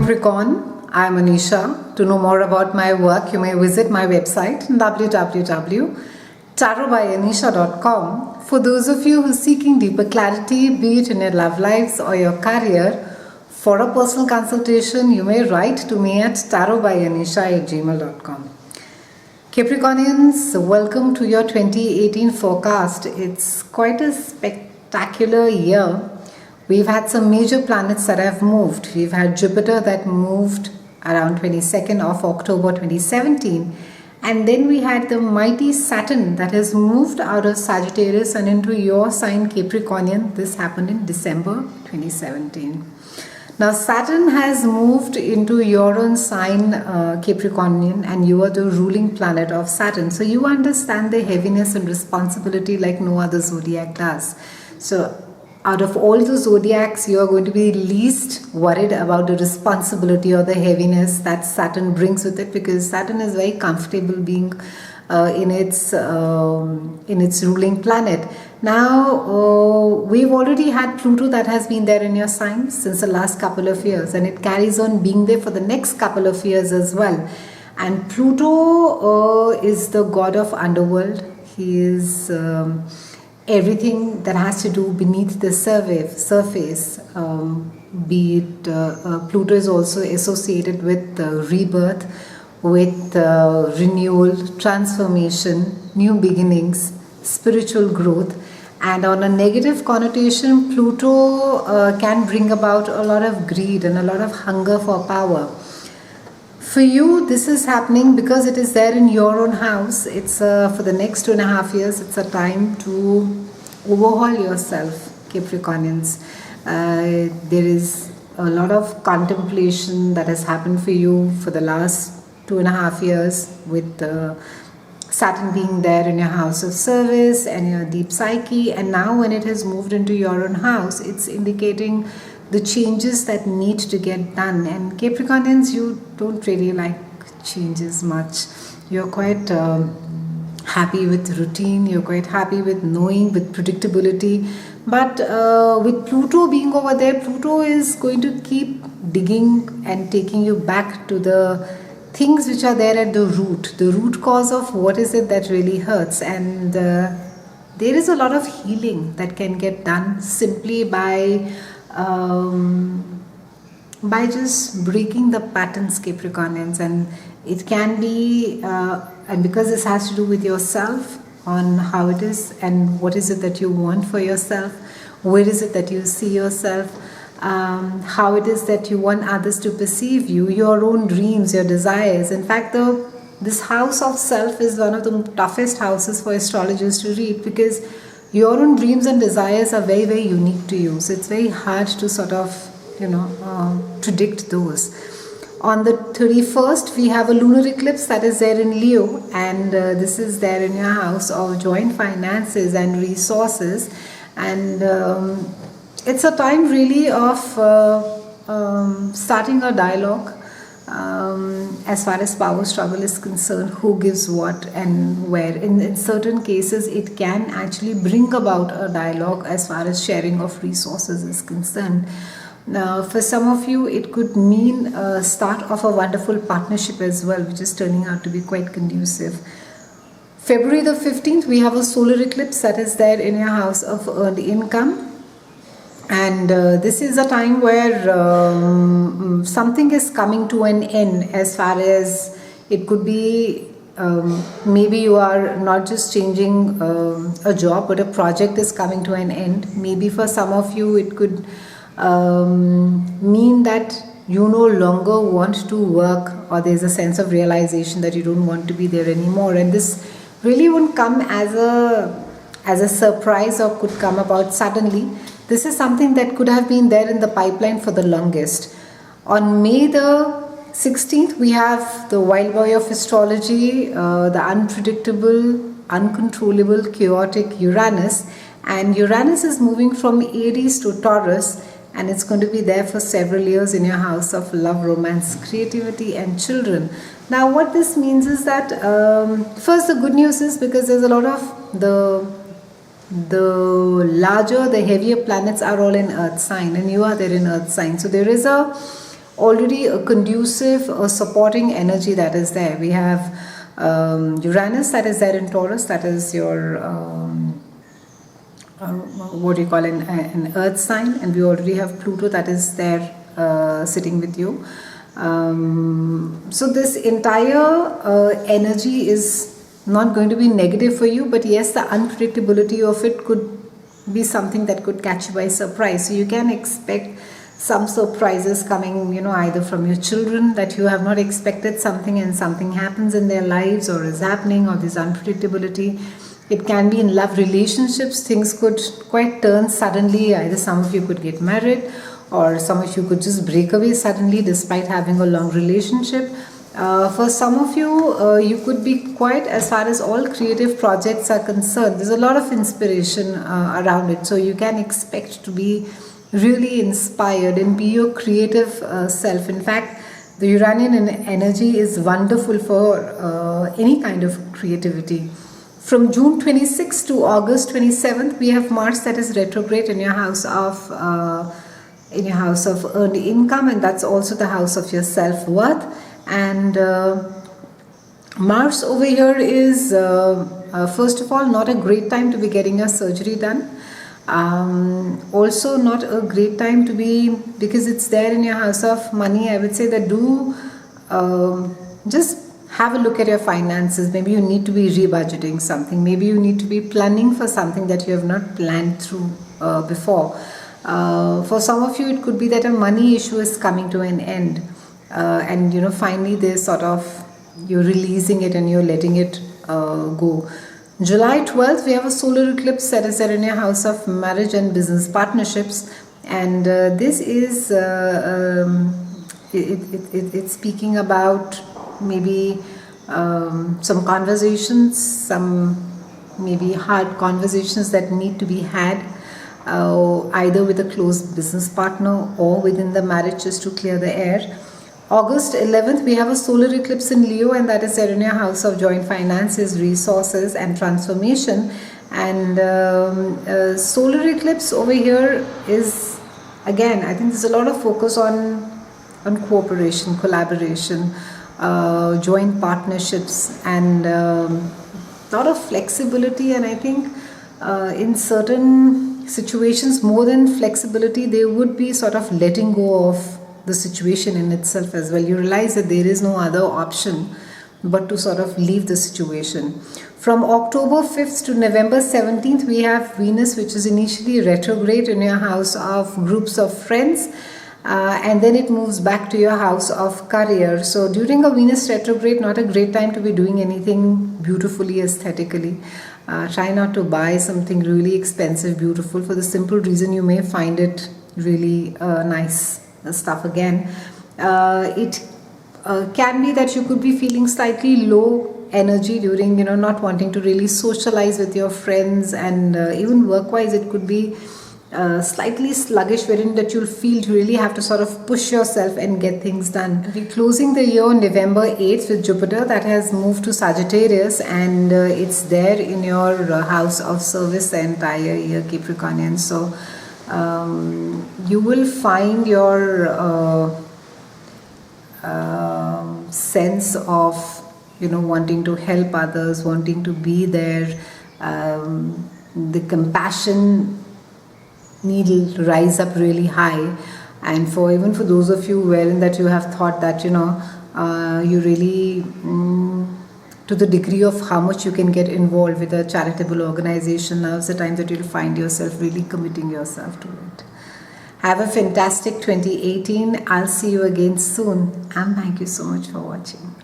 Capricorn, I am Anisha. To know more about my work, you may visit my website www.tarotbyanisha.com. For those of you who are seeking deeper clarity, be it in your love lives or your career, for a personal consultation, you may write to me at tarotbyanisha@gmail.com. Capricornians, welcome to your 2018 forecast. It's quite a spectacular year. We've had some major planets that have moved. We've had Jupiter that moved around 22nd of October 2017, and then we had the mighty Saturn that has moved out of Sagittarius and into your sign Capricornian. This happened in December 2017. Now Saturn has moved into your own sign Capricornian, and you are the ruling planet of Saturn. So you understand the heaviness and responsibility like no other zodiac does. So out of all the zodiacs, you are going to be least worried about the responsibility or the heaviness that Saturn brings with it, because Saturn is very comfortable being in its ruling planet. Now we've already had Pluto that has been there in your sign since the last couple of years, and it carries on being there for the next couple of years as well. And Pluto is the god of underworld. He is everything that has to do beneath the surface, be it Pluto is also associated with rebirth, with renewal, transformation, new beginnings, spiritual growth. And on a negative connotation, Pluto can bring about a lot of greed and a lot of hunger for power. For you, this is happening because it is there in your own house. It's for the next 2.5 years, it's a time to overhaul yourself, Capricornians. There is a lot of contemplation that has happened for you for the last 2.5 years, with Saturn being there in your house of service and your deep psyche. And now when it has moved into your own house, it's indicating the changes that need to get done. And Capricornians, you don't really like changes much. You're quite happy with routine, you're quite happy with knowing, with predictability. But with Pluto being over there, Pluto is going to keep digging and taking you back to the things which are there at the root cause of what is it that really hurts. And there is a lot of healing that can get done simply by just breaking the patterns, Capricornians. And it can be and because this has to do with yourself, on how it is and what is it that you want for yourself, where is it that you see yourself, how it is that you want others to perceive you, your own dreams, your desires. In fact, this house of self is one of the toughest houses for astrologers to read, because your own dreams and desires are very, very unique to you. So it's very hard to sort of, predict those. On the 31st, we have a lunar eclipse that is there in Leo, and this is there in your house of joint finances and resources. And it's a time really of starting a dialogue as far as power struggle is concerned, who gives what and where. In certain cases, it can actually bring about a dialogue as far as sharing of resources is concerned. Now, for some of you, it could mean a start of a wonderful partnership as well, which is turning out to be quite conducive. February the 15th, we have a solar eclipse that is there in your house of earned income. And this is a time where something is coming to an end, as far as it could be. Maybe you are not just changing a job, but a project is coming to an end. Maybe for some of you, it could mean that you no longer want to work, or there's a sense of realization that you don't want to be there anymore. And this really won't come as a surprise, or could come about suddenly. This is something that could have been there in the pipeline for the longest. On May the 16th, we have the wild boy of astrology, the unpredictable, uncontrollable, chaotic Uranus. And Uranus is moving from Aries to Taurus, and it's going to be there for several years in your house of love, romance, creativity, and children. Now, what this means is that first, the good news is, because there's a lot of the larger, the heavier planets are all in Earth sign, and you are there in Earth sign. So there is a already a conducive, a supporting energy that is there. We have Uranus that is there in Taurus, that is your what do you call an earth sign, and we already have Pluto that is there sitting with you. So this entire energy is not going to be negative for you, but yes, the unpredictability of it could be something that could catch you by surprise. So you can expect some surprises coming, either from your children, that you have not expected something and something happens in their lives or is happening, or this unpredictability. It can be in love relationships. Things could quite turn suddenly. Either some of you could get married, or some of you could just break away suddenly despite having a long relationship. For some of you, you could be quite, as far as all creative projects are concerned, there's a lot of inspiration around it. So you can expect to be really inspired and be your creative self. In fact, the Uranian energy is wonderful for any kind of creativity. From June 26th to August 27th, we have Mars that is retrograde in your house of earned income, and that's also the house of your self-worth. And Mars over here is first of all not a great time to be getting a surgery done. Also not a great time to be, because it's there in your house of money. I would say that do just have a look at your finances. Maybe you need to be rebudgeting something. Maybe you need to be planning for something that you have not planned through before. For some of you, it could be that a money issue is coming to an end. And finally there's sort of, you're releasing it and you're letting it go. July 12th, we have a solar eclipse that is there in your house of marriage and business partnerships. And this is, it's speaking about maybe some conversations, some maybe hard conversations that need to be had, either with a close business partner or within the marriage, just to clear the air. August 11th, we have a solar eclipse in Leo, and that is there in your house of joint finances, resources and transformation. And solar eclipse over here is, again, I think there's a lot of focus on cooperation, collaboration, joint partnerships, and a lot of flexibility. And I think in certain situations, more than flexibility, they would be sort of letting go of the situation in itself as well. You realize that there is no other option but to sort of leave the situation. From October 5th to November 17th, we have Venus, which is initially retrograde in your house of groups of friends, and then it moves back to your house of career. So during a Venus retrograde, not a great time to be doing anything beautifully, aesthetically. Try not to buy something really expensive, beautiful, for the simple reason you may find it really nice stuff again. It can be that you could be feeling slightly low energy during, not wanting to really socialize with your friends, and even work-wise it could be slightly sluggish, wherein that you'll feel you really have to sort of push yourself and get things done. We're closing the year on November 8th with Jupiter that has moved to Sagittarius, and it's there in your house of service the entire year, Capricornian. So you will find your sense of wanting to help others, wanting to be there, the compassion needle rise up really high. And even for those of you wherein that you have thought that you really to the degree of how much you can get involved with a charitable organization, now's the time that you'll find yourself really committing yourself to it. Have a fantastic 2018. I'll see you again soon, and thank you so much for watching.